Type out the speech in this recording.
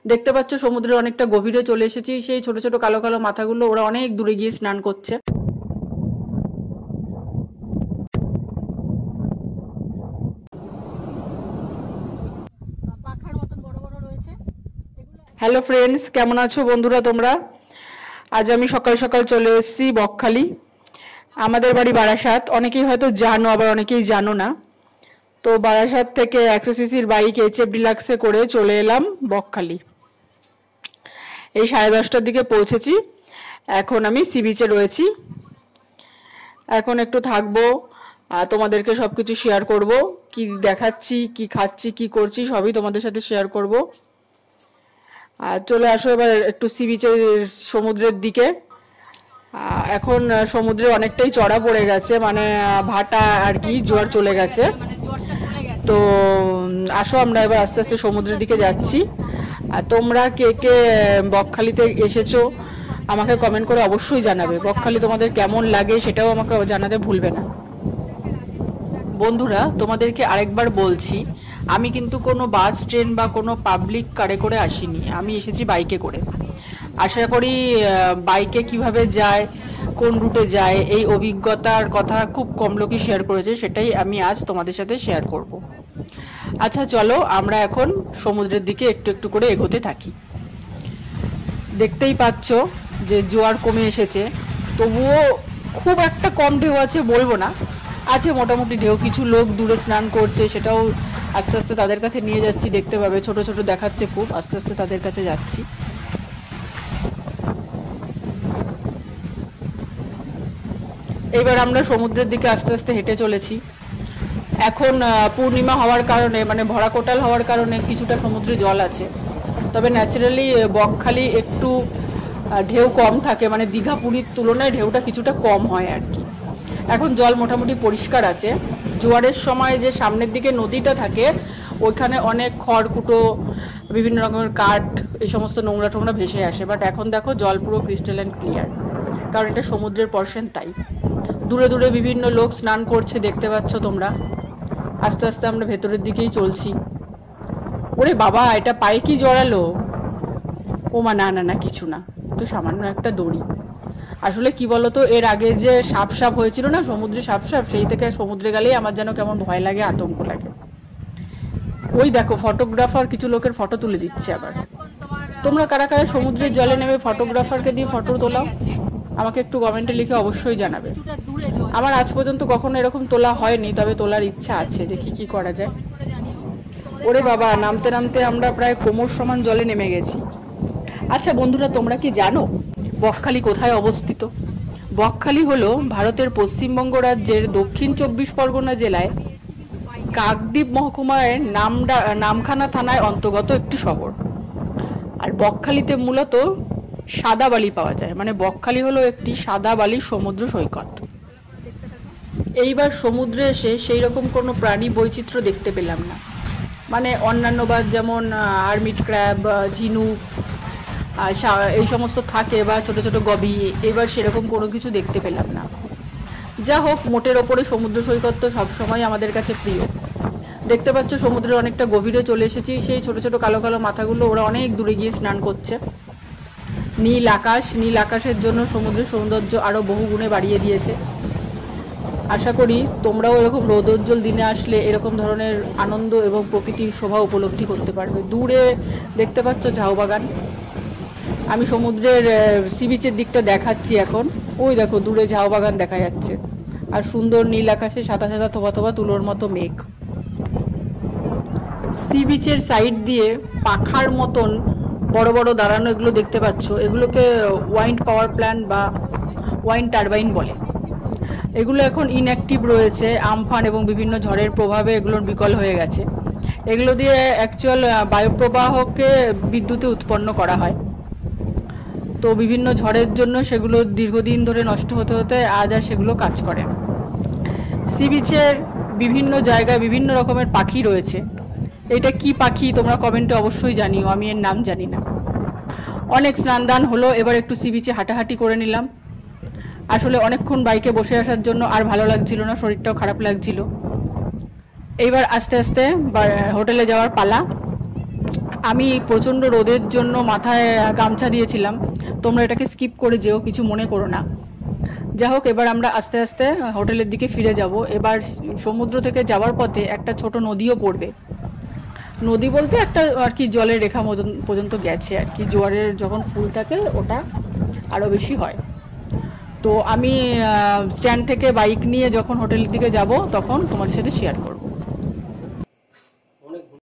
দেখতে পাচ্ছ সমুদ্রের অনেকটা গভীরে চলে এসেছি। সেই ছোট ছোট কালো কালো মাথাগুলো ওরা অনেক দূরে গিয়ে স্নান করছে। হ্যালো ফ্রেন্ডস, কেমন আছো বন্ধুরা তোমরা? আজ আমি সকাল সকাল চলে এসেছি বকখালি। আমাদের বাড়ি বারাসাত, অনেকেই হয়তো জানো, আবার অনেকেই জানো না। তো বারাসাত থেকে 100 সিসির বাইক HF ডিলাক্সে করে চলে এলাম বকখালি। এই 10:30টার দিকে পৌঁছেছি। এখন আমি সি বিচে রয়েছি। এখন একটু থাকবো, তোমাদেরকে সব কিছু শেয়ার করবো। কি দেখাচ্ছি, কি খাচ্ছি, কি করছি সবই তোমাদের সাথে শেয়ার করব। আর চলে আসো এবার একটু সি বিচের সমুদ্রের দিকে। এখন সমুদ্রে অনেকটাই চড়া পড়ে গেছে, মানে ভাটা আর কি, জোয়ার চলে গেছে। তো আসো আমরা এবার আস্তে আস্তে সমুদ্রের দিকে যাচ্ছি। আর তোমরা কে কে বকখালিতে এসেছো আমাকে কমেন্ট করে অবশ্যই জানাবে। বকখালি তোমাদের কেমন লাগে সেটাও আমাকে জানাতে ভুলবে না। বন্ধুরা, তোমাদেরকে আরেকবার বলছি, আমি কিন্তু কোনো বাস, ট্রেন বা কোনো পাবলিক কারে করে আসিনি। আমি এসেছি বাইকে করে। আশা করি বাইকে কিভাবে যায়, কোন রুটে যায়, এই অভিজ্ঞতার কথা খুব কম লোকই শেয়ার করেছে, সেটাই আমি আজ তোমাদের সাথে শেয়ার করব। আচ্ছা চলো আমরা এখন সমুদ্রের দিকে একটু একটু করে এগোতে থাকি। দেখতেই পাচ্ছ যে জোয়ার কমে এসেছে, তবুও খুব একটা কম ঢেউ আছে বলবো না, আছে মোটামুটি ঢেউ। কিছু লোক দূরে স্নান করছে, সেটাও আস্তে আস্তে তাদের কাছে নিয়ে যাচ্ছি, দেখতে পাবে ছোট ছোট দেখাচ্ছে খুব, আস্তে আস্তে তাদের কাছে যাচ্ছি। এবার আমরা সমুদ্রের দিকে আস্তে আস্তে হেঁটে চলেছি। এখন পূর্ণিমা হওয়ার কারণে, মানে ভরা কোটাল হওয়ার কারণে কিছুটা সমুদ্রে জল আছে, তবে ন্যাচারালি বকখালি একটু ঢেউ কম থাকে, মানে দীঘা পুরীর তুলনায় ঢেউটা কিছুটা কম হয় আর কি। এখন জল মোটামুটি পরিষ্কার আছে। জোয়ারের সময় যে সামনের দিকে নদীটা থাকে ওইখানে অনেক খড়কুটো, বিভিন্ন রকমের কাঠ, এই সমস্ত নোংরা টোংরা ভেসে আসে, বাট এখন দেখো জল পুরো ক্রিস্টালাইন ক্লিয়ার, কারণ এটা সমুদ্রের পর্শন। তাই দূরে দূরে বিভিন্ন লোক স্নান করছে, দেখতে পাচ্ছ তোমরা। আস্তে আস্তে আমরা ভেতরের দিকেই চলছি। ওরে বাবা, এটা পায়ে কি জড়ালো? ও মা, না না না, কিছু না, তো সামান্য একটা দড়ি। আসলে কি বলতো, এর আগে যে সাপ সাপ হয়েছিল না, সমুদ্রে সাপ সাপ, সেই থেকে সমুদ্রে গেলেই আমার যেন কেমন ভয় লাগে, আতঙ্ক লাগে। ওই দেখো ফটোগ্রাফার কিছু লোকের ফটো তুলে দিচ্ছে। আবার তোমরা কারা কারা সমুদ্রের জলে নেমে ফটোগ্রাফারকে দিয়ে ফটো তোলাও, আমাকে একটু কমেন্টে লিখে অবশ্যই জানাবে। আমার আজ পর্যন্ত কখনো এরকম তোলা হয়নি, তবে তোলার ইচ্ছা আছে, দেখি কি করা যায়। ওরে বাবা, নামতে নামতে আমরা প্রায় কোমর সমান জলে নেমে গেছি। আচ্ছা বন্ধুরা, তোমরা কি জানো বকখালি কোথায় অবস্থিত? বকখালি হলো ভারতের পশ্চিমবঙ্গ রাজ্যের দক্ষিণ 24 পরগনা জেলায় কাকদ্বীপ মহকুমায় নামখানা থানায় অন্তর্গত একটি শহর। আর বকখালিতে মূলত সাদা বালি পাওয়া যায়, মানে বকখালি হলো একটি সাদা বালির সমুদ্র সৈকত। এইবার সমুদ্রে এসে সেই রকম কোনো প্রাণী বৈচিত্র্য দেখতে পেলাম না, মানে অন্যান্য বার যেমন হারমিট ক্র্যাব, ঝিনুক এই সমস্ত থাকে, বা ছোট ছোট গবি, এবার সেরকম কোনো কিছু দেখতে পেলাম না। যা হোক, মোটের ওপরে সমুদ্র সৈকত তো সবসময় আমাদের কাছে প্রিয়। দেখতে পাচ্ছ সমুদ্রের অনেকটা গভীরে চলে এসেছি। সেই ছোট ছোট কালো কালো মাথাগুলো ওরা অনেক দূরে গিয়ে স্নান করছে। নীল আকাশ, নীল আকাশের জন্য সমুদ্রের সৌন্দর্য আরও বহু গুণে বাড়িয়ে দিয়েছে। আশা করি তোমরাও এরকম রৌদ্রোজ্জ্বল দিনে আসলে এরকম ধরনের আনন্দ এবং প্রকৃতির শোভা উপলব্ধি করতে পারবে। দূরে দেখতে পাচ্ছ ঝাউ বাগান। আমি সমুদ্রের সি বিচের দিকটা দেখাচ্ছি এখন। ওই দেখো দূরে ঝাউ বাগান দেখা যাচ্ছে, আর সুন্দর নীল আকাশে সাদা সাদা থোপা থোপা তুলোর মতো মেঘ। সি বিচের সাইড দিয়ে পাখার মতন বড় বড় দাঁড়ানো এগুলো দেখতে পাচ্ছ, এগুলোকে ওয়াইন্ড পাওয়ার প্ল্যান্ট বা ওয়াইন্ড টারবাইন বলে। এগুলো এখন ইনঅ্যাক্টিভ রয়েছে, আমফান এবং বিভিন্ন ঝড়ের প্রভাবে এগুলোর বিকল হয়ে গেছে। এগুলো দিয়ে অ্যাকচুয়াল বায়ুপ্রবাহকে বিদ্যুতে উৎপন্ন করা হয়। তো বিভিন্ন ঝড়ের জন্য সেগুলো দীর্ঘদিন ধরে নষ্ট হতে হতে আজ আর সেগুলো কাজ করে না। সি বিচের বিভিন্ন জায়গায় বিভিন্ন রকমের পাখি রয়েছে। এটা কি পাখি তোমরা কমেন্টে অবশ্যই জানিও, আমি এর নাম জানি না। অনেক স্নান দান হলো, এবার একটু সি বিচে হাঁটাহাঁটি করে নিলাম। আসলে অনেকক্ষণ বাইকে বসে আসার জন্য আর ভালো লাগছিল না, শরীরটাও খারাপ লাগছিল। এইবার আস্তে আস্তে হোটেলে যাওয়ার পালা। আমি প্রচণ্ড রোদের জন্য মাথায় গামছা দিয়েছিলাম, তোমরা এটাকে স্কিপ করে যেও, কিছু মনে করো না। যাই হোক, এবার আমরা আস্তে আস্তে হোটেলের দিকে ফিরে যাব। এবার সমুদ্র থেকে যাওয়ার পথে একটা ছোট নদীও পড়বে। নদী বলতে একটা আর কি জলের রেখা পর্যন্ত গেছে আর কি, জোয়ারের যখন ফুল থাকে ওটা আরও বেশি হয়। তো আমি স্ট্যান্ড থেকে বাইক নিয়ে যখন হোটেলের দিকে যাব তখন তোমাদের সাথে শেয়ার করব।